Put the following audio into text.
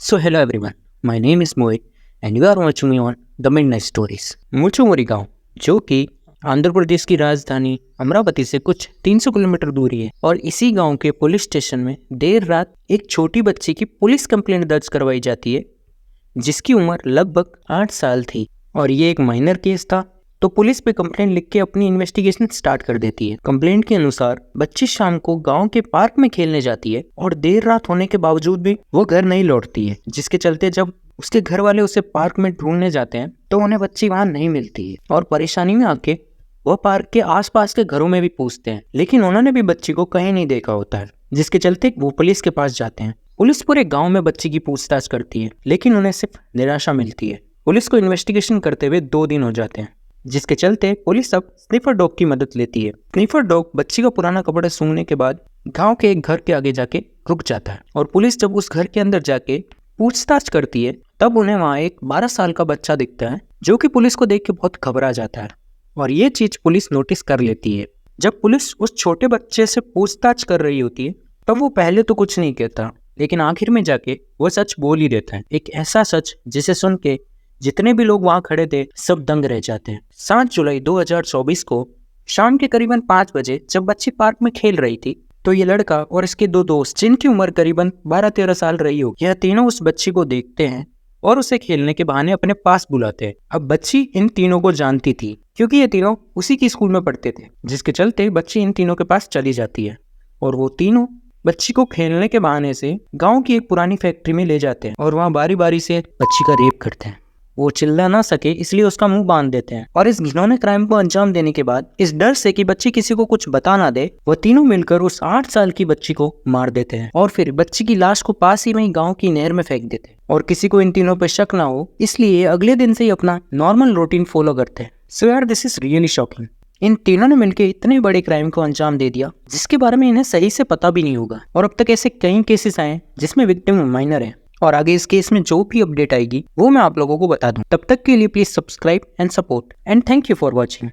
So hello everyone, my name is Mohit and you are watching me on The Midnight Stories। मुचुमुरी गांव जो कि आंध्र प्रदेश की राजधानी अमरावती से कुछ 300 किलोमीटर दूरी है और इसी गांव के पुलिस स्टेशन में देर रात एक छोटी बच्ची की पुलिस कंप्लेंट दर्ज करवाई जाती है जिसकी उम्र लगभग 8 साल थी और ये एक माइनर केस था। तो पुलिस पे कंप्लेंट लिख के अपनी इन्वेस्टिगेशन स्टार्ट कर देती है। कंप्लेंट के अनुसार बच्ची शाम को गांव के पार्क में खेलने जाती है और देर रात होने के बावजूद भी वो घर नहीं लौटती है, जिसके चलते जब उसके घर वाले उसे पार्क में ढूंढने जाते हैं तो उन्हें बच्ची वहां नहीं मिलती है और परेशानी में आके वह पार्क के आसपास के घरों में भी पूछते हैं, लेकिन उन्होंने भी बच्ची को कहीं नहीं देखा होता है, जिसके चलते वो पुलिस के पास जाते हैं। पुलिस पूरे गाँव में बच्ची की पूछताछ करती है लेकिन उन्हें सिर्फ निराशा मिलती है। पुलिस को इन्वेस्टिगेशन करते हुए 2 दिन हो जाते हैं, जिसके चलते पुलिस अब स्निफर डॉग की मदद लेती है। स्निफर डॉग बच्ची का पुराना कपड़ा सूंघने के बाद गांव के एक घर के आगे जाके रुक जाता है और पुलिस जब उस घर के अंदर जाके पूछताछ करती है तब उन्हें वहां एक 12 साल का बच्चा दिखता है जो कि पुलिस को देख के बहुत घबरा जाता है और ये चीज पुलिस नोटिस कर लेती है। जब पुलिस उस छोटे बच्चे से पूछताछ कर रही होती है तब वो पहले तो कुछ नहीं कहता, लेकिन आखिर में जाके वो सच बोल ही देता है। एक ऐसा सच जिसे सुन के जितने भी लोग वहां खड़े थे सब दंग रह जाते हैं। 7 जुलाई 2024 को शाम के करीबन 5 बजे जब बच्ची पार्क में खेल रही थी तो ये लड़का और इसके 2 दोस्त जिनकी उम्र करीबन 12-13 साल रही हो, यह तीनों उस बच्ची को देखते हैं और उसे खेलने के बहाने अपने पास बुलाते हैं। अब बच्ची इन तीनों को जानती थी क्योंकि ये तीनों उसी की स्कूल में पढ़ते थे, जिसके चलते बच्ची इन तीनों के पास चली जाती है और वो तीनों बच्ची को खेलने के बहाने से गाँव की एक पुरानी फैक्ट्री में ले जाते हैं और वहाँ बारी बारी से बच्ची का रेप करते हैं। वो चिल्ला ना सके इसलिए उसका मुंह बांध देते हैं और इस घिनौने क्राइम को अंजाम देने के बाद इस डर से कि बच्ची किसी को कुछ बता ना दे, वो तीनों मिलकर उस 8 साल की बच्ची को मार देते हैं और फिर बच्ची की लाश को पास ही में गांव की नहर में फेंक देते हैं और किसी को इन तीनों पर शक ना हो इसलिए अगले दिन से ही अपना नॉर्मल रूटीन फॉलो करते हैं। सो यार दिस इज रियली शॉकिंग। इन तीनों ने मिलकर इतने बड़े क्राइम को अंजाम दे दिया जिसके बारे में इन्हें सही से पता भी नहीं होगा और अब तक ऐसे कई केसेस आए जिसमें विक्टिम माइनर है और आगे इस केस में जो भी अपडेट आएगी वो मैं आप लोगों को बता दूं। तब तक के लिए please subscribe and support and thank you for watching.